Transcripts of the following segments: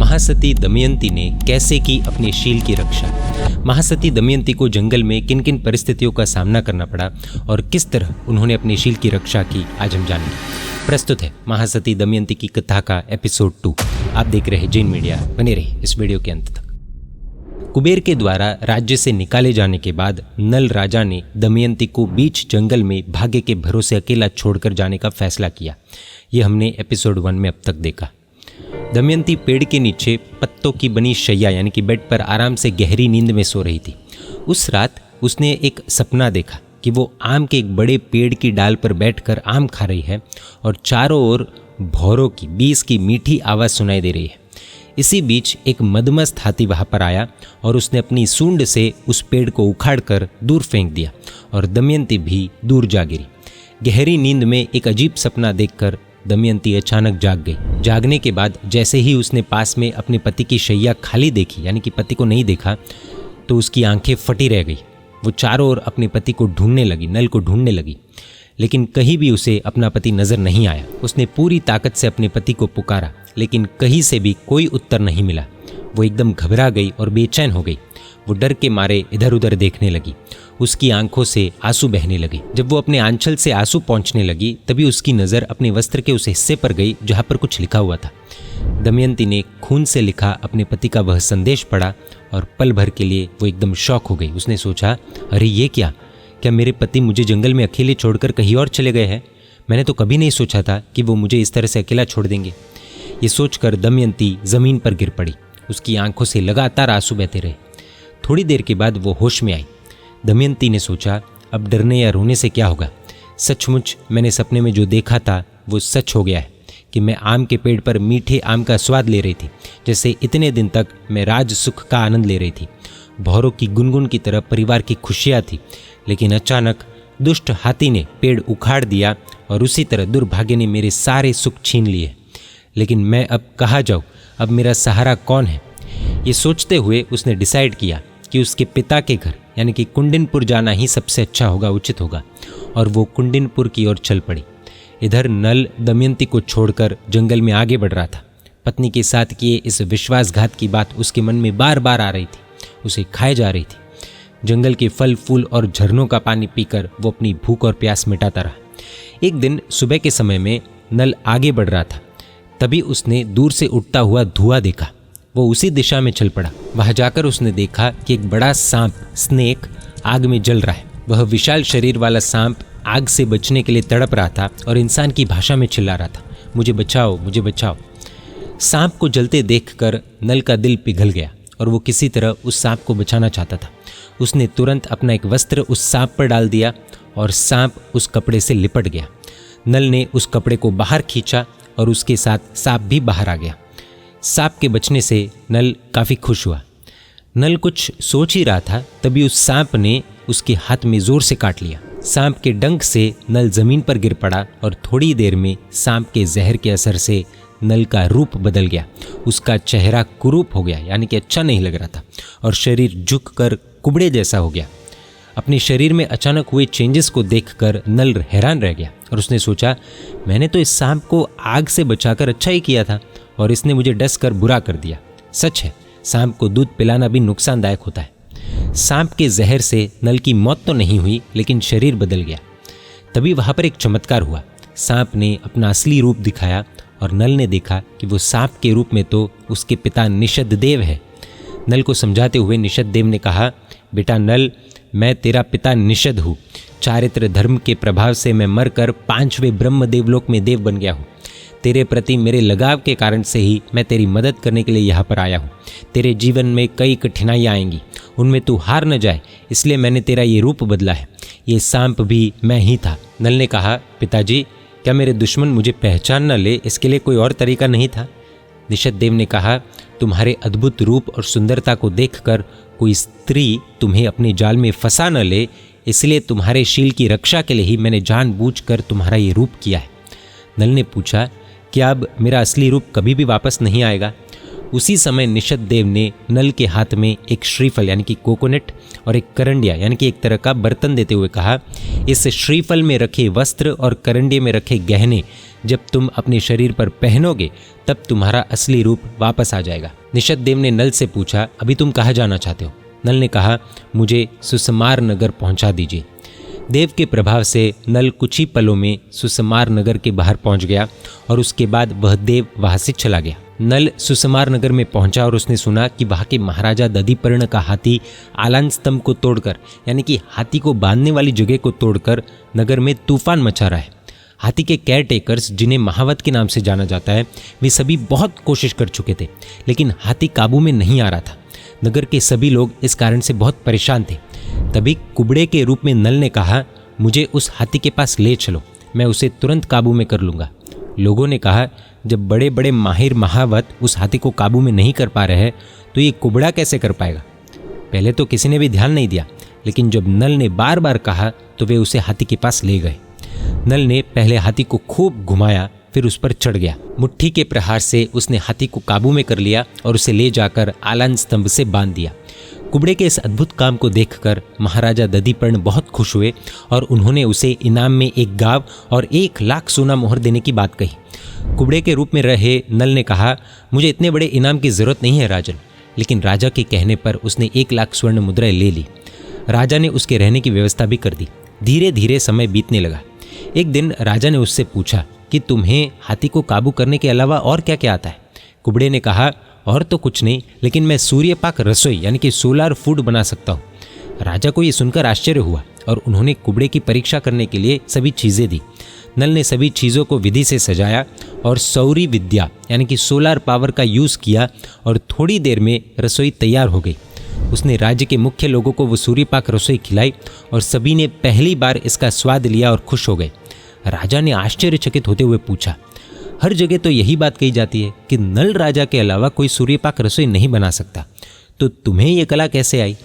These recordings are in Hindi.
महासती दमयंती ने कैसे की अपने शील की रक्षा। महासती दमयंती को जंगल में किन किन परिस्थितियों का सामना करना पड़ा और किस तरह उन्होंने अपने शील की रक्षा की, आज हम जानेंगे। प्रस्तुत है महासती दमयंती की कथा का एपिसोड 2। आप देख रहे हैं जैन मीडिया, बने रहिए इस वीडियो के अंत तक। कुबेर के द्वारा राज्य से निकाले जाने के बाद नल राजा ने दमयंती को बीच जंगल में भाग्य के भरोसे अकेला छोड़कर जाने का फैसला किया। यह हमने एपिसोड 1 में अब तक देखा। दमयंती पेड़ के नीचे पत्तों की बनी शैया यानी कि बेड पर आराम से गहरी नींद में सो रही थी। उस रात उसने एक सपना देखा कि वो आम के एक बड़े पेड़ की डाल पर बैठकर आम खा रही है और चारों ओर भौरों की बीस की मीठी आवाज़ सुनाई दे रही है। इसी बीच एक मदमस्त हाथी वहाँ पर आया और उसने अपनी सूंड से उस पेड़ को उखाड़कर दूर फेंक दिया और दमयंती भी दूर जा गिरी। गहरी नींद में एक अजीब सपना देखकर दमयंती अचानक जाग गई। जागने के बाद जैसे ही उसने पास में अपने पति की शैया खाली देखी, यानी कि पति को नहीं देखा, तो उसकी आंखें फटी रह गई। वो चारों ओर अपने पति को ढूंढने लगी, नल को ढूंढने लगी, लेकिन कहीं भी उसे अपना पति नजर नहीं आया। उसने पूरी ताकत से अपने पति को पुकारा, लेकिन कहीं से भी कोई उत्तर नहीं मिला। वो एकदम घबरा गई और बेचैन हो गई। वो डर के मारे इधर उधर देखने लगी। उसकी आंखों से आंसू बहने लगे। जब वो अपने आंचल से आंसू पहुंचने लगी, तभी उसकी नज़र अपने वस्त्र के उस हिस्से पर गई जहाँ पर कुछ लिखा हुआ था। दमयंती ने खून से लिखा अपने पति का वह संदेश पढ़ा और पल भर के लिए वो एकदम शॉक हो गई। उसने सोचा, अरे ये क्या मेरे पति मुझे जंगल में अकेले छोड़कर कहीं और चले गए हैं? मैंने तो कभी नहीं सोचा था कि वो मुझे इस तरह से अकेला छोड़ देंगे। ये सोचकर दमयंती ज़मीन पर गिर पड़ी। उसकी आंखों से लगातार आंसू बहते रहे। थोड़ी देर के बाद वो होश में आई। दमयंती ने सोचा, अब डरने या रोने से क्या होगा। सचमुच मैंने सपने में जो देखा था वो सच हो गया है कि मैं आम के पेड़ पर मीठे आम का स्वाद ले रही थी, जैसे इतने दिन तक मैं राज सुख का आनंद ले रही थी। भौरों की गुनगुन की तरह परिवार की खुशियाँ थी, लेकिन अचानक दुष्ट हाथी ने पेड़ उखाड़ दिया और उसी तरह दुर्भाग्य ने मेरे सारे सुख छीन लिए। लेकिन मैं अब कहाँ जाऊँ? अब मेरा सहारा कौन है? ये सोचते हुए उसने डिसाइड किया कि उसके पिता के घर यानी कि कुंडिनपुर जाना ही सबसे अच्छा होगा, उचित होगा, और वो कुंडिनपुर की ओर चल पड़ी। इधर नल दमयंती को छोड़कर जंगल में आगे बढ़ रहा था। पत्नी के साथ किए इस विश्वासघात की बात उसके मन में बार बार आ रही थी, उसे खाए जा रही थी। जंगल के फल फूल और झरनों का पानी पीकर वो अपनी भूख और प्यास मिटाता रहा। एक दिन सुबह के समय में नल आगे बढ़ रहा था, तभी उसने दूर से उठता हुआ धुआं देखा। वो उसी दिशा में चल पड़ा। वहां जाकर उसने देखा कि एक बड़ा सांप स्नेक आग में जल रहा है। वह विशाल शरीर वाला सांप आग से बचने के लिए तड़प रहा था और इंसान की भाषा में चिल्ला रहा था, मुझे बचाओ, मुझे बचाओ। सांप को जलते देखकर नल का दिल पिघल गया और वो किसी तरह उस सांप को बचाना चाहता था। उसने तुरंत अपना एक वस्त्र उस सांप पर डाल दिया और सांप उस कपड़े से लिपट गया। नल ने उस कपड़े को बाहर खींचा और उसके साथ सांप भी बाहर आ गया। सांप के बचने से नल काफ़ी खुश हुआ। नल कुछ सोच ही रहा था, तभी उस सांप ने उसके हाथ में जोर से काट लिया। सांप के डंक से नल जमीन पर गिर पड़ा और थोड़ी देर में सांप के जहर के असर से नल का रूप बदल गया। उसका चेहरा कुरूप हो गया, यानी कि अच्छा नहीं लग रहा था, और शरीर झुककर कुबड़े जैसा हो गया। अपने शरीर में अचानक हुए चेंजेस को देखकर नल हैरान रह गया और उसने सोचा, मैंने तो इस सांप को आग से बचाकर अच्छा ही किया था और इसने मुझे डस कर बुरा कर दिया। सच है, सांप को दूध पिलाना भी नुकसानदायक होता है। सांप के जहर से नल की मौत तो नहीं हुई, लेकिन शरीर बदल गया। तभी वहाँ पर एक चमत्कार हुआ। सांप ने अपना असली रूप दिखाया और नल ने देखा कि वो सांप के रूप में तो उसके पिता निषद देव है। नल को समझाते हुए निषद देव ने कहा, बेटा नल, मैं तेरा पिता निषद हूँ। चारित्र धर्म के प्रभाव से मैं मरकर 5वें ब्रह्म देवलोक में देव बन गया हूँ। तेरे प्रति मेरे लगाव के कारण से ही मैं तेरी मदद करने के लिए यहाँ पर आया हूँ। तेरे जीवन में कई कठिनाइयाँ आएंगी, उनमें तू हार न जाए, इसलिए मैंने तेरा ये रूप बदला है। ये सांप भी मैं ही था। नल ने कहा, पिताजी, क्या मेरे दुश्मन मुझे पहचान न ले, इसके लिए कोई और तरीका नहीं था? निषद देव ने कहा, तुम्हारे अद्भुत रूप और सुंदरता को देखकर कोई स्त्री तुम्हें अपने जाल में फंसा न ले, इसलिए तुम्हारे शील की रक्षा के लिए ही मैंने जानबूझकर तुम्हारा ये रूप किया है। नल ने पूछा, क्या अब मेरा असली रूप कभी भी वापस नहीं आएगा? उसी समय निषद देव ने नल के हाथ में एक श्रीफल यानी कि कोकोनट और एक करंडिया यानी कि एक तरह का बर्तन देते हुए कहा, इस श्रीफल में रखे वस्त्र और करंडिये में रखे गहने जब तुम अपने शरीर पर पहनोगे तब तुम्हारा असली रूप वापस आ जाएगा। निषद देव ने नल से पूछा, अभी तुम कहाँ जाना चाहते हो? नल ने कहा, मुझे सुसमार नगर पहुंचा दीजिए। देव के प्रभाव से नल कुछ ही पलों में सुसमार नगर के बाहर पहुंच गया और उसके बाद वह देव वहां से चला गया। नल सुसमार नगर में पहुंचा और उसने सुना कि वहां के महाराजा दधिपर्ण का हाथी आलान स्तंभ को तोड़कर, यानी कि हाथी को बांधने वाली जगह को तोड़कर नगर में तूफान मचा रहा है। हाथी के केयर टेकर्स, जिन्हें महावत के नाम से जाना जाता है, वे सभी बहुत कोशिश कर चुके थे, लेकिन हाथी काबू में नहीं आ रहा था। नगर के सभी लोग इस कारण से बहुत परेशान थे। तभी कुबड़े के रूप में नल ने कहा, मुझे उस हाथी के पास ले चलो, मैं उसे तुरंत काबू में कर लूँगा। लोगों ने कहा, जब बड़े बड़े माहिर महावत उस हाथी को काबू में नहीं कर पा रहे हैं तो ये कुबड़ा कैसे कर पाएगा? पहले तो किसी ने भी ध्यान नहीं दिया, लेकिन जब नल ने बार बार कहा तो वे उसे हाथी के पास ले गए। नल ने पहले हाथी को खूब घुमाया, फिर उस पर चढ़ गया। मुट्ठी के प्रहार से उसने हाथी को काबू में कर लिया और उसे ले जाकर आलान स्तंभ से बांध दिया। कुबड़े के इस अद्भुत काम को देखकर महाराजा दधिपर्ण बहुत खुश हुए और उन्होंने उसे इनाम में एक गाव और 1 लाख सोना मोहर देने की बात कही। कुबड़े के रूप में रहे नल ने कहा, मुझे इतने बड़े इनाम की जरूरत नहीं है राजन। लेकिन राजा के कहने पर उसने 1 लाख स्वर्ण मुद्राएं ले ली। राजा ने उसके रहने की व्यवस्था भी कर दी। धीरे धीरे समय बीतने लगा। एक दिन राजा ने उससे पूछा कि तुम्हें हाथी को काबू करने के अलावा और क्या क्या आता है? कुबड़े ने कहा, और तो कुछ नहीं, लेकिन मैं सूर्यपाक रसोई यानी कि सोलार फूड बना सकता हूँ। राजा को ये सुनकर आश्चर्य हुआ और उन्होंने कुबड़े की परीक्षा करने के लिए सभी चीज़ें दी। नल ने सभी चीज़ों को विधि से सजाया और सौरी विद्या यानी कि सोलार पावर का यूज़ किया और थोड़ी देर में रसोई तैयार हो गई। उसने राज्य के मुख्य लोगों को वो सूर्यपाक रसोई खिलाई और सभी ने पहली बार इसका स्वाद लिया और खुश हो गए। राजा ने आश्चर्यचकित होते हुए पूछा, हर जगह तो यही बात कही जाती है कि नल राजा के अलावा कोई सूर्यपाक रसोई नहीं बना सकता, तो तुम्हें ये कला कैसे आई?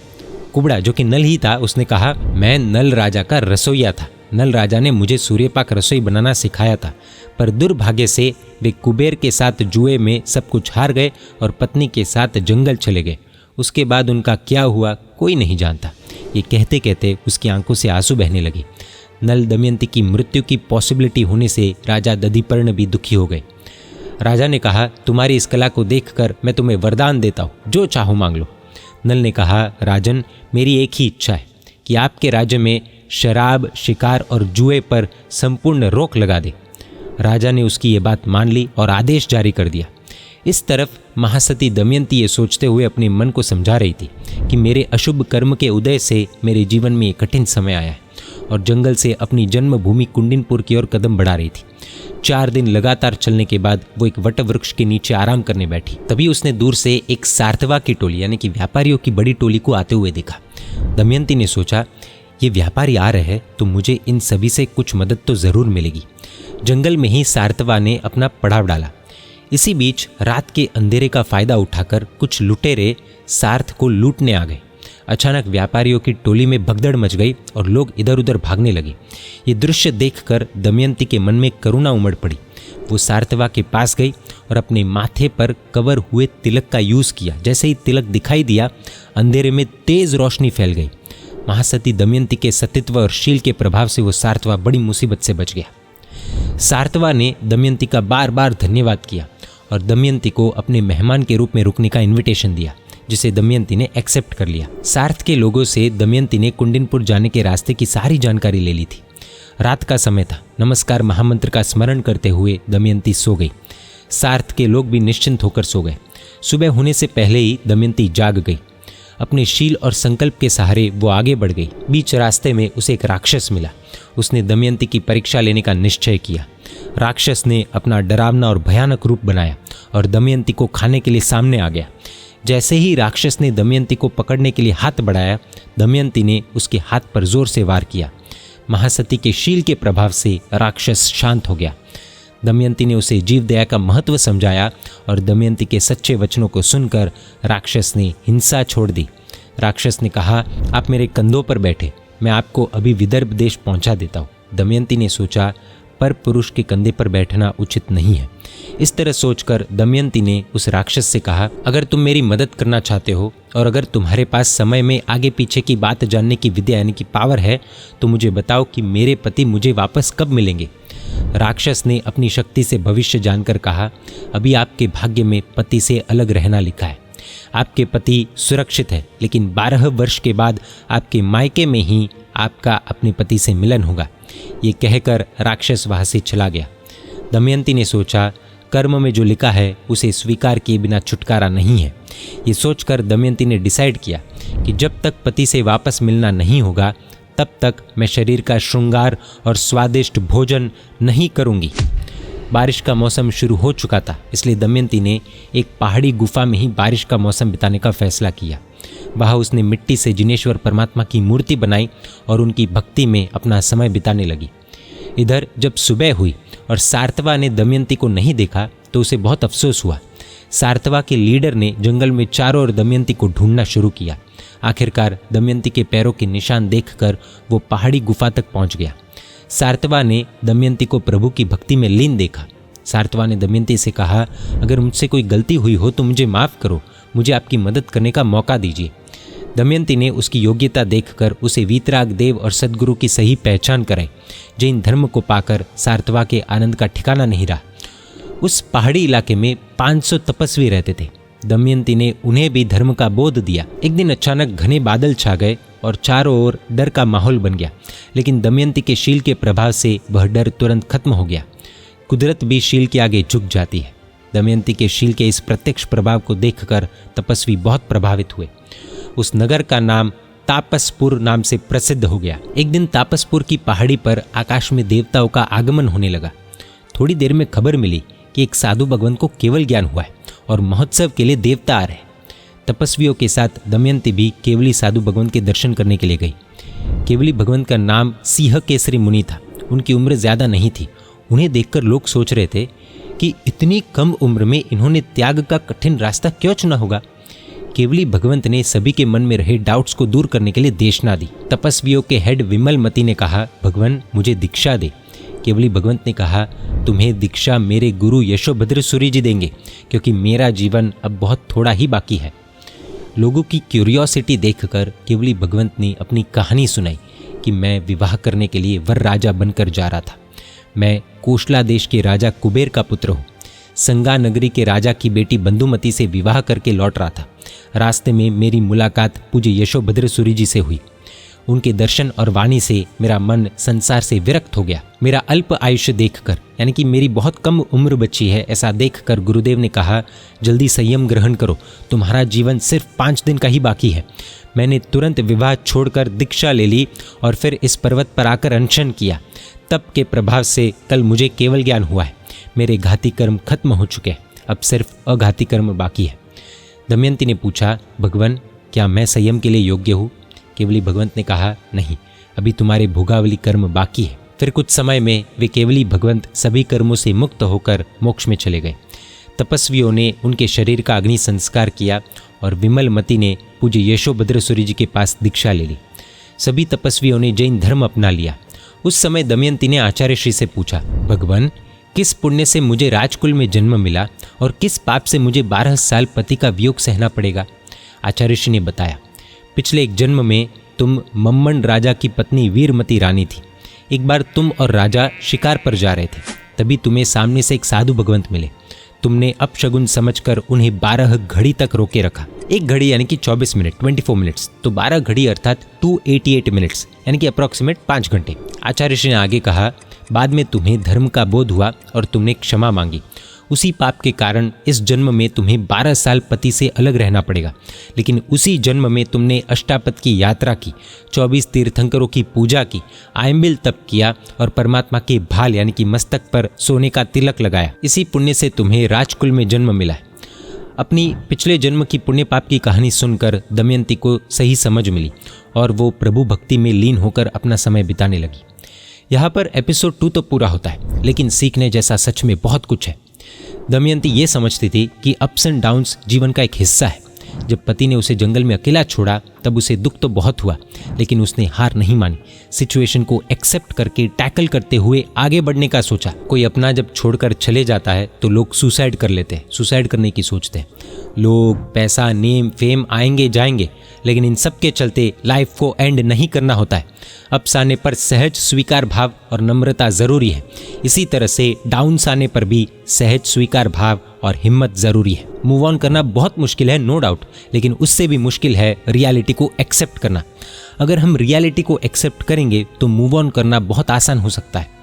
कुबड़ा, जो कि नल ही था, उसने कहा, मैं नल राजा का रसोइया था। नल राजा ने मुझे सूर्यपाक रसोई बनाना सिखाया था, पर दुर्भाग्य से वे कुबेर के साथ जुए में सब कुछ हार गए और पत्नी के साथ जंगल चले गए। उसके बाद उनका क्या हुआ कोई नहीं जानता। ये कहते कहते उसकी आंखों से आंसू बहने लगे। नल दमयंती की मृत्यु की पॉसिबिलिटी होने से राजा दधिपर्ण भी दुखी हो गए। राजा ने कहा, तुम्हारी इस कला को देखकर मैं तुम्हें वरदान देता हूँ, जो चाहो मांग लो। नल ने कहा, राजन, मेरी एक ही इच्छा है कि आपके राज्य में शराब, शिकार और जुए पर संपूर्ण रोक लगा दे। राजा ने उसकी ये बात मान ली और आदेश जारी कर दिया। इस तरफ महासती दमयंती ये सोचते हुए अपने मन को समझा रही थी कि मेरे अशुभ कर्म के उदय से मेरे जीवन में एक कठिन समय आया है, और जंगल से अपनी जन्मभूमि कुंडिनपुर की ओर कदम बढ़ा रही थी। 4 दिन लगातार चलने के बाद वो एक वट वृक्ष के नीचे आराम करने बैठी। तभी उसने दूर से एक सार्थवा की टोली यानी कि व्यापारियों की बड़ी टोली को आते हुए देखा। दमयंती ने सोचा, ये व्यापारी आ रहे हैं तो मुझे इन सभी से कुछ मदद तो जरूर मिलेगी। जंगल में ही सार्थवा ने अपना पड़ाव डाला। इसी बीच रात के अंधेरे का फायदा उठाकर कुछ लुटेरे सार्थ को लूटने आ गए। अचानक व्यापारियों की टोली में भगदड़ मच गई और लोग इधर उधर भागने लगे। ये दृश्य देखकर दमयंती के मन में करुणा उमड़ पड़ी। वो सार्थवा के पास गई और अपने माथे पर कवर हुए तिलक का यूज किया। जैसे ही तिलक दिखाई दिया, अंधेरे में तेज रोशनी फैल गई। महासती दमयंती के सतीत्व और शील के प्रभाव से वो सार्थवा बड़ी मुसीबत से बच गया। सार्थवा ने दमयंती का बार बार धन्यवाद किया और दमयंती को अपने मेहमान के रूप में रुकने का इन्विटेशन दिया, जिसे दमयंती ने एक्सेप्ट कर लिया। सार्थ के लोगों से दमयंती ने कुंडिनपुर जाने के रास्ते की सारी जानकारी ले ली थी। रात का समय था। नमस्कार महामंत्र का स्मरण करते हुए दमयंती सो गई। सार्थ के लोग भी निश्चिंत होकर सो गए। सुबह होने से पहले ही दमयंती जाग गई। अपने शील और संकल्प के सहारे वो आगे बढ़ गई। बीच रास्ते में उसे एक राक्षस मिला। उसने दमयंती की परीक्षा लेने का निश्चय किया। राक्षस ने अपना डरावना और भयानक रूप बनाया और दमयंती को खाने के लिए सामने आ गया। जैसे ही राक्षस ने दमयंती को पकड़ने के लिए हाथ बढ़ाया, दमयंती ने उसके हाथ पर जोर से वार किया। महासती के शील के प्रभाव से राक्षस शांत हो गया। दमयंती ने उसे जीव दया का महत्व समझाया और दमयंती के सच्चे वचनों को सुनकर राक्षस ने हिंसा छोड़ दी। राक्षस ने कहा, आप मेरे कंधों पर बैठे, मैं आपको अभी विदर्भ देश पहुंचा देता हूँ। दमयंती ने सोचा, पर पुरुष के कंधे पर बैठना उचित नहीं है। इस तरह सोचकर दमयंती ने उस राक्षस से कहा, अगर तुम मेरी मदद करना चाहते हो और अगर तुम्हारे पास समय में आगे पीछे की बात जानने की विद्या यानी कि पावर है, तो मुझे बताओ कि मेरे पति मुझे वापस कब मिलेंगे। राक्षस ने अपनी शक्ति से भविष्य जानकर कहा, अभी आपके भाग्य में पति से अलग रहना लिखा है। आपके पति सुरक्षित है, लेकिन 12 वर्ष के बाद आपके मायके में ही आपका अपने पति से मिलन होगा। ये कहकर राक्षस वहाँ से चला गया। दमयंती ने सोचा, कर्म में जो लिखा है उसे स्वीकार किए बिना छुटकारा नहीं है। ये सोचकर दमयंती ने डिसाइड किया कि जब तक पति से वापस मिलना नहीं होगा तब तक मैं शरीर का श्रृंगार और स्वादिष्ट भोजन नहीं करूंगी। बारिश का मौसम शुरू हो चुका था, इसलिए दमयंती ने एक पहाड़ी गुफा में ही बारिश का मौसम बिताने का फैसला किया। वहाँ उसने मिट्टी से जिनेश्वर परमात्मा की मूर्ति बनाई और उनकी भक्ति में अपना समय बिताने लगी। इधर जब सुबह हुई और सार्तवा ने दमयंती को नहीं देखा तो उसे बहुत अफसोस हुआ। सार्तवा के लीडर ने जंगल में चारों ओर दमयंती को ढूंढना शुरू किया। आखिरकार दमयंती के पैरों के निशान देखकर वो पहाड़ी गुफा तक पहुंच गया। सार्तवा ने दमयंती को प्रभु की भक्ति में लीन देखा। सार्तवा ने दमयंती से कहा, अगर मुझसे कोई गलती हुई हो तो मुझे माफ़ करो, मुझे आपकी मदद करने का मौका दीजिए। दमयंती ने उसकी योग्यता देखकर उसे वीतराग देव और सद्गुरु की सही पहचान कराई। जैन धर्म को पाकर सार्तवा के आनंद का ठिकाना नहीं रहा। उस पहाड़ी इलाके में 500 तपस्वी रहते थे। दमयंती ने उन्हें भी धर्म का बोध दिया। एक दिन अचानक घने बादल छा गए और चारों ओर डर का माहौल बन गया, लेकिन दमयंती के शील के प्रभाव से वह डर तुरंत खत्म हो गया। कुदरत भी शील के आगे झुक जाती है। दमयंती के शील के इस प्रत्यक्ष प्रभाव को देखकर तपस्वी बहुत प्रभावित हुए। उस नगर का नाम तापसपुर नाम से प्रसिद्ध हो गया। एक दिन तापसपुर की पहाड़ी पर आकाश में देवताओं का आगमन होने लगा। थोड़ी देर में खबर मिली कि एक साधु भगवान को केवल ज्ञान हुआ है और महोत्सव के लिए देवता आ रहे हैं। तपस्वियों के साथ दमयंती भी केवली साधु भगवान के दर्शन करने के लिए गई। केवली भगवान का नाम सिंह केसरी मुनि था। उनकी उम्र ज़्यादा नहीं थी। उन्हें देखकर लोग सोच रहे थे कि इतनी कम उम्र में इन्होंने त्याग का कठिन रास्ता क्यों चुना होगा। केवली भगवंत ने सभी के मन में रहे डाउट्स को दूर करने के लिए देशना दी। तपस्वियों के हेड विमल मती ने कहा, भगवान मुझे दीक्षा दे। केवली भगवंत ने कहा, तुम्हें दीक्षा मेरे गुरु यशोभद्र सूरी जी देंगे, क्योंकि मेरा जीवन अब बहुत थोड़ा ही बाकी है। लोगों की क्यूरियोसिटी देखकर केवली भगवंत ने अपनी कहानी सुनाई कि मैं विवाह करने के लिए वर राजा बनकर जा रहा था। मैं कोशला देश के राजा कुबेर का पुत्र हूँ। संगा नगरी के राजा की बेटी बंधुमती से विवाह करके लौट रहा था। रास्ते में मेरी मुलाकात पूज्य यशोभद्र सूरी जी से हुई। उनके दर्शन और वाणी से मेरा मन संसार से विरक्त हो गया। मेरा अल्प आयुष्य देखकर, यानी कि मेरी बहुत कम उम्र बची है, ऐसा देखकर गुरुदेव ने कहा, जल्दी संयम ग्रहण करो, तुम्हारा जीवन सिर्फ 5 दिन का ही बाकी है। मैंने तुरंत विवाह छोड़कर दीक्षा ले ली और फिर इस पर्वत पर आकर अनशन किया। तप के प्रभाव से कल मुझे केवल ज्ञान हुआ है। मेरे घाती कर्म खत्म हो चुके हैं, अब सिर्फ अघाती कर्म बाकी है। दमयंती ने पूछा, भगवान क्या मैं संयम के लिए योग्य हूँ? केवली भगवंत ने कहा, नहीं, अभी तुम्हारे भोगावली कर्म बाकी है। फिर कुछ समय में वे केवली भगवंत सभी कर्मों से मुक्त होकर मोक्ष में चले गए। तपस्वियों ने उनके शरीर का अग्नि संस्कार किया और विमल मती ने पूज्य यशोभद्र सूरी जी के पास दीक्षा ले ली। सभी तपस्वियों ने जैन धर्म अपना लिया। उस समय दमयंती ने आचार्य श्री से पूछा, भगवान किस पुण्य से मुझे राजकुल में जन्म मिला और किस पाप से मुझे 12 साल पति का वियोग सहना पड़ेगा? आचार्य श्री ने बताया, पिछले एक जन्म में तुम मम्मन राजा की पत्नी वीरमती रानी थी। एक बार तुम और राजा शिकार पर जा रहे थे, तभी तुम्हें सामने से एक साधु भगवंत मिले। तुमने अपशगुन समझकर उन्हें 12 घड़ी तक रोके रखा। एक घड़ी यानी कि 24 मिनट 24 मिनट्स, तो 12 घड़ी अर्थात 288 मिनट्स यानी कि अप्रॉक्सीमेट 5 घंटे। आचार्य श्री ने आगे कहा, बाद में तुम्हें धर्म का बोध हुआ और तुमने क्षमा मांगी। उसी पाप के कारण इस जन्म में तुम्हें 12 साल पति से अलग रहना पड़ेगा, लेकिन उसी जन्म में तुमने अष्टापद की यात्रा की, 24 तीर्थंकरों की पूजा की, आयम्बिल तप किया और परमात्मा के भाल यानी कि मस्तक पर सोने का तिलक लगाया। इसी पुण्य से तुम्हें राजकुल में जन्म मिला है। अपनी पिछले जन्म की पुण्य पाप की कहानी सुनकर दमयंती को सही समझ मिली और वो प्रभु भक्ति में लीन होकर अपना समय बिताने लगी। यहाँ पर एपिसोड 2 तो पूरा होता है, लेकिन सीखने जैसा सच में बहुत कुछ है। दमयंती ये समझती थी कि अप्स एंड डाउन्स जीवन का एक हिस्सा है। जब पति ने उसे जंगल में अकेला छोड़ा तब उसे दुख तो बहुत हुआ, लेकिन उसने हार नहीं मानी। सिचुएशन को एक्सेप्ट करके टैकल करते हुए आगे बढ़ने का सोचा। कोई अपना जब छोड़कर चले जाता है तो लोग सुसाइड कर लेते हैं, सुसाइड करने की सोचते हैं। लोग, पैसा, नेम, फेम आएंगे जाएंगे, लेकिन इन सब के चलते लाइफ को एंड नहीं करना होता है। अप्स आने पर सहज स्वीकार भाव और नम्रता ज़रूरी है। इसी तरह से डाउन्स आने पर भी सहज स्वीकार भाव और हिम्मत ज़रूरी है। मूव ऑन करना बहुत मुश्किल है, नो डाउट, लेकिन उससे भी मुश्किल है रियलिटी को एक्सेप्ट करना। अगर हम रियलिटी को एक्सेप्ट करेंगे तो मूव ऑन करना बहुत आसान हो सकता है।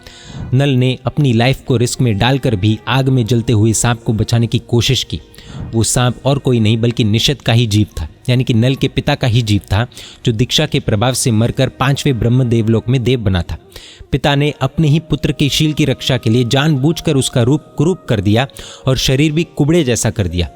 नल ने अपनी लाइफ को रिस्क में डालकर भी आग में जलते हुए सांप को बचाने की कोशिश की। वो सांप और कोई नहीं बल्कि निषद का ही जीव था, यानी कि नल के पिता का ही जीव था, जो दीक्षा के प्रभाव से मरकर 5वें ब्रह्म देवलोक में देव बना था। पिता ने अपने ही पुत्र की शील की रक्षा के लिए जानबूझकर उसका रूप कुरूप कर दिया और शरीर भी कुबड़े जैसा कर दिया।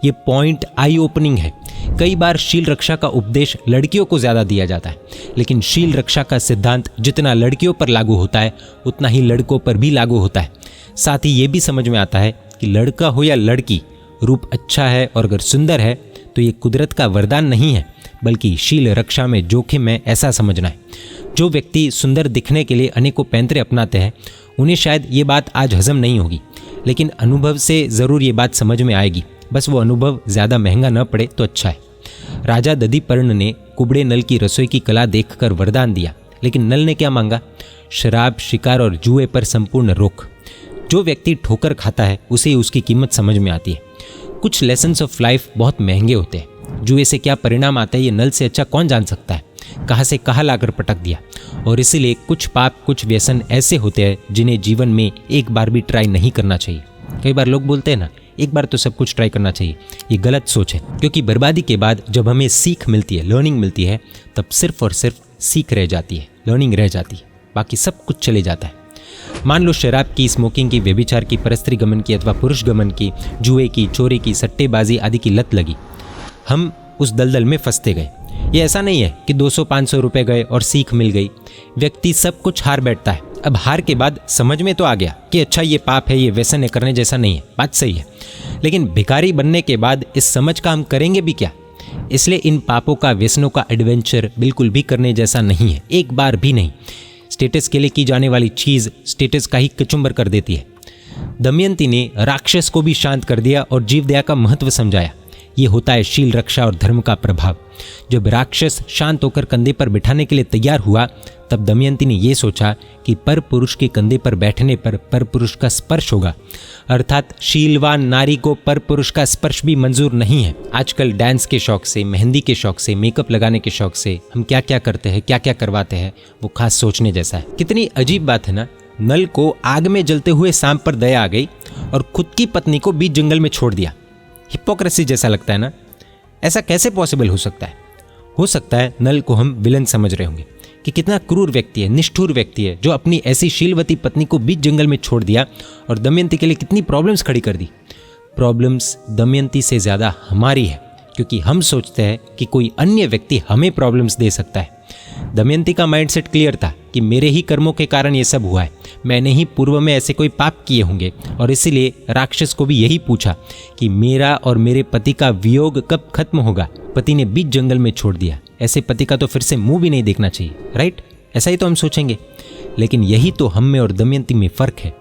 ये पॉइंट आई ओपनिंग है। कई बार शील रक्षा का उपदेश लड़कियों को ज़्यादा दिया जाता है, लेकिन शील रक्षा का सिद्धांत जितना लड़कियों पर लागू होता है उतना ही लड़कों पर भी लागू होता है। साथ ही ये भी समझ में आता है कि लड़का हो या लड़की, रूप अच्छा है और अगर सुंदर है तो ये कुदरत का वरदान नहीं है, बल्कि शील रक्षा में जोखिम है, ऐसा समझना है। जो व्यक्ति सुंदर दिखने के लिए अनेकों पैंतरे अपनाते हैं उन्हें शायद ये बात आज हजम नहीं होगी, लेकिन अनुभव से ज़रूर ये बात समझ में आएगी। बस वो अनुभव ज़्यादा महंगा न पड़े तो अच्छा है। राजा दधिपर्ण ने कुबड़े नल की रसोई की कला देखकर वरदान दिया, लेकिन नल ने क्या मांगा? शराब, शिकार और जुए पर संपूर्ण रोक। जो व्यक्ति ठोकर खाता है उसे उसकी कीमत समझ में आती है। कुछ लेसन्स ऑफ लाइफ बहुत महंगे होते हैं। जुए से क्या परिणाम आता है ये नल से अच्छा कौन जान सकता है? कहाँ से कहाँ लाकर पटक दिया। और इसीलिए कुछ पाप, कुछ व्यसन ऐसे होते हैं जिन्हें जीवन में एक बार भी ट्राई नहीं करना चाहिए। कई बार लोग बोलते हैं ना, एक बार तो सब कुछ ट्राई करना चाहिए। ये गलत सोच है, क्योंकि बर्बादी के बाद जब हमें सीख मिलती है, लर्निंग मिलती है, तब सिर्फ और सिर्फ सीख रह जाती है, लर्निंग रह जाती है, बाकी सब कुछ चले जाता है। मान लो शराब की, स्मोकिंग की, व्यभिचार की, परस्त्री गमन की अथवा पुरुष गमन की, जुए की, चोरी की, सट्टेबाजी आदि की लत लगी। हम उस दलदल में फंसते गए। ये ऐसा नहीं है कि 200-500 रुपए गए और सीख मिल गई। व्यक्ति सब कुछ हार बैठता है। अब हार के बाद समझ में तो आ गया कि अच्छा ये पाप है, ये व्यसन है, करने जैसा नहीं है, बात सही है। लेकिन भिखारी बनने के बाद इस समझ का हम करेंगे भी क्या? इसलिए इन पापों का, व्यसनों का एडवेंचर बिल्कुल भी करने जैसा नहीं है, एक बार भी नहीं। स्टेटस के लिए की जाने वाली चीज़ स्टेटस का ही कचुम्बर कर देती है। दमयंती ने राक्षस को भी शांत कर दिया और जीवदया का महत्व समझाया। ये होता है शील रक्षा और धर्म का प्रभाव। जब राक्षस शांत होकर कंधे पर बिठाने के लिए तैयार हुआ तब दमयंती ने यह सोचा कि पर पुरुष के कंधे पर बैठने पर पर पुरुष का स्पर्श होगा, अर्थात शीलवान नारी को पर पुरुष का स्पर्श भी मंजूर नहीं है। आजकल डांस के शौक से, मेहंदी के शौक से, मेकअप लगाने के शौक से हम क्या क्या करते हैं, क्या क्या करवाते हैं, वो खास सोचने जैसा है। कितनी अजीब बात है ना। नल को आग में जलते हुए सांप पर दया आ गई और खुद की पत्नी को बीच जंगल में छोड़ दिया। हिपोक्रेसी जैसा लगता है ना। ऐसा कैसे पॉसिबल हो सकता है? हो सकता है नल को हम विलन समझ रहे होंगे कि कितना क्रूर व्यक्ति है, निष्ठुर व्यक्ति है, जो अपनी ऐसी शीलवती पत्नी को बीच जंगल में छोड़ दिया और दमयंती के लिए कितनी प्रॉब्लम्स खड़ी कर दी। प्रॉब्लम्स दमयंती से ज़्यादा हमारी है, क्योंकि हम सोचते हैं कि कोई अन्य व्यक्ति हमें प्रॉब्लम्स दे सकता है। दमयंती का माइंडसेट क्लियर था कि मेरे ही कर्मों के कारण ये सब हुआ है, मैंने ही पूर्व में ऐसे कोई पाप किए होंगे। और इसीलिए राक्षस को भी यही पूछा कि मेरा और मेरे पति का वियोग कब खत्म होगा। पति ने बीच जंगल में छोड़ दिया, ऐसे पति का तो फिर से मुंह भी नहीं देखना चाहिए, राइट? ऐसा ही तो हम सोचेंगे। लेकिन यही तो हम में और दमयंती में फ़र्क है।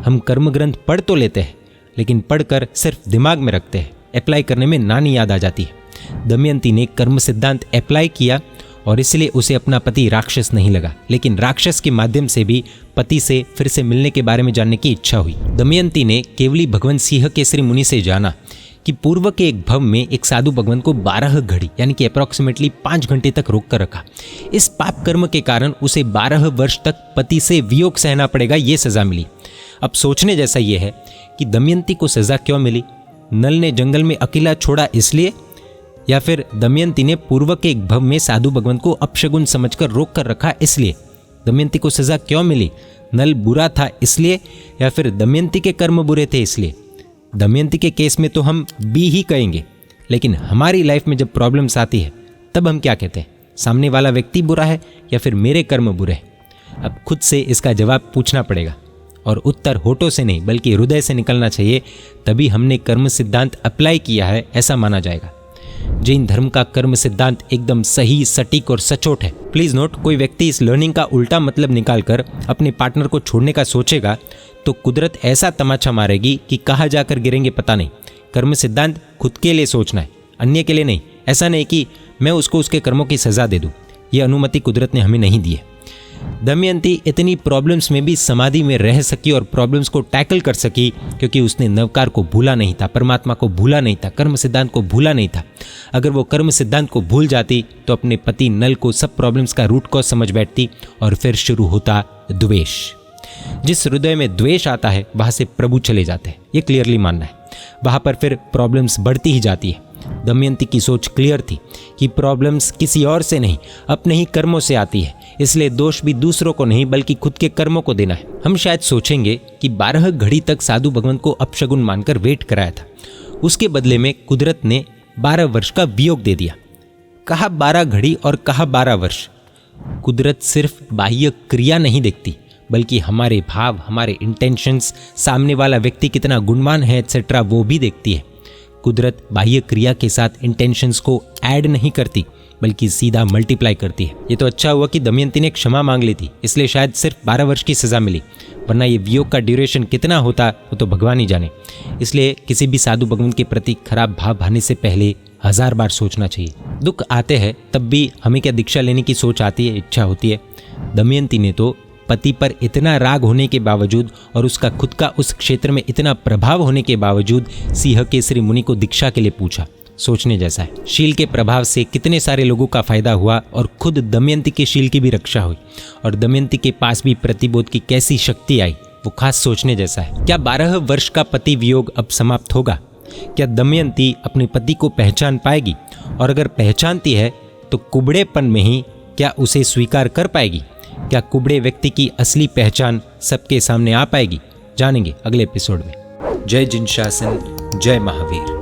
हम कर्म ग्रंथ पढ़ तो लेते हैं, लेकिन पढ़कर सिर्फ दिमाग में रखते हैं, अप्लाई करने में नानी याद आ जाती है। दमयंती ने कर्म सिद्धांत अप्लाई किया और इसलिए उसे अपना पति राक्षस नहीं लगा, लेकिन राक्षस के माध्यम से भी पति से फिर से मिलने के बारे में जानने की इच्छा हुई। दमयंती ने केवली भगवान सिंह केसरी मुनि से जाना कि पूर्व के एक भव में एक साधु भगवान को 12 घड़ी यानी कि अप्रॉक्सीमेटली 5 घंटे तक रोक कर रखा। इस पाप कर्म के कारण उसे 12 वर्ष तक पति से वियोग सहना पड़ेगा, ये सज़ा मिली। अब सोचने जैसा ये है कि दमयंती को सज़ा क्यों मिली? नल ने जंगल में अकेला छोड़ा इसलिए, या फिर दमयंती ने पूर्व के एक भव में साधु भगवान को अपशगुन समझकर रोक कर रखा इसलिए? दमयंती को सज़ा क्यों मिली? नल बुरा था इसलिए, या फिर दमयंती के कर्म बुरे थे इसलिए? दमयंती के केस में तो हम बी ही कहेंगे, लेकिन हमारी लाइफ में जब प्रॉब्लम्स आती है तब हम क्या कहते हैं? सामने वाला व्यक्ति बुरा है या फिर मेरे कर्म बुरे हैं? अब खुद से इसका जवाब पूछना पड़ेगा और उत्तर होठों से नहीं बल्कि हृदय से निकलना चाहिए, तभी हमने कर्म सिद्धांत अप्लाई किया है ऐसा माना जाएगा। जैन धर्म का कर्म सिद्धांत एकदम सही, सटीक और सचोट है। प्लीज नोट, कोई व्यक्ति इस लर्निंग का उल्टा मतलब निकालकर अपने पार्टनर को छोड़ने का सोचेगा तो कुदरत ऐसा तमाचा मारेगी कि कहाँ जाकर गिरेंगे पता नहीं। कर्म सिद्धांत खुद के लिए सोचना है, अन्य के लिए नहीं। ऐसा नहीं कि मैं उसको उसके कर्मों की सजा दे दूं। यह अनुमति कुदरत ने हमें नहीं दी है। दमयंती इतनी प्रॉब्लम्स में भी समाधि में रह सकी और प्रॉब्लम्स को टैकल कर सकी क्योंकि उसने नवकार को भूला नहीं था, परमात्मा को भूला नहीं था, कर्म सिद्धांत को भूला नहीं था। अगर वो कर्म सिद्धांत को भूल जाती तो अपने पति नल को सब प्रॉब्लम्स का रूट कॉज समझ बैठती और फिर शुरू होता द्वेष। जिस हृदय में द्वेष आता है वहां से प्रभु चले जाते हैं, ये क्लियरली मानना है। वहां पर फिर प्रॉब्लम्स बढ़ती ही जाती है। दमयंती की सोच क्लियर थी कि प्रॉब्लम्स किसी और से नहीं, अपने ही कर्मों से आती है, इसलिए दोष भी दूसरों को नहीं बल्कि खुद के कर्मों को देना है। हम शायद सोचेंगे कि 12 घड़ी तक साधु भगवंत को अपशगुन मानकर वेट कराया था, उसके बदले में कुदरत ने 12 वर्ष का वियोग दे दिया। कहा 12 घड़ी और कहा 12 वर्ष। कुदरत सिर्फ बाह्य क्रिया नहीं देखती बल्कि हमारे भाव, हमारे इंटेंशंस, सामने वाला व्यक्ति कितना गुणवान है एटसेट्रा वो भी देखती है। कुदरत बाह्य क्रिया के साथ इंटेंशंस को ऐड नहीं करती बल्कि सीधा मल्टीप्लाई करती है। ये तो अच्छा हुआ कि दमयंती ने क्षमा मांग ली थी, इसलिए शायद सिर्फ 12 वर्ष की सजा मिली, वरना ये वियोग का ड्यूरेशन कितना होता वो तो भगवान ही जाने। इसलिए किसी भी साधु भगवंत के प्रति खराब भाव भाने से पहले 1000 बार सोचना चाहिए। दुख आते हैं तब भी हमें क्या दीक्षा लेने की सोच आती है, इच्छा होती है। दमयंती ने तो पति पर इतना राग होने के बावजूद और उसका खुद का उस क्षेत्र में इतना प्रभाव होने के बावजूद सिंह केसरी मुनि को दीक्षा के लिए पूछा। सोचने जैसा है। शील के प्रभाव से कितने सारे लोगों का फायदा हुआ और खुद दमयंती के शील की भी रक्षा हुई और दमयंती के पास भी प्रतिबोध की कैसी शक्ति आई, वो खास सोचने जैसा है। क्या 12 वर्ष का पति वियोग अब समाप्त होगा? क्या दमयंती अपने पति को पहचान पाएगी? और अगर पहचानती है तो कुबड़ेपन में ही क्या उसे स्वीकार कर पाएगी? क्या कुबड़े व्यक्ति की असली पहचान सबके सामने आ पाएगी? जानेंगे अगले एपिसोड में। जय जिन शासन, जय महावीर।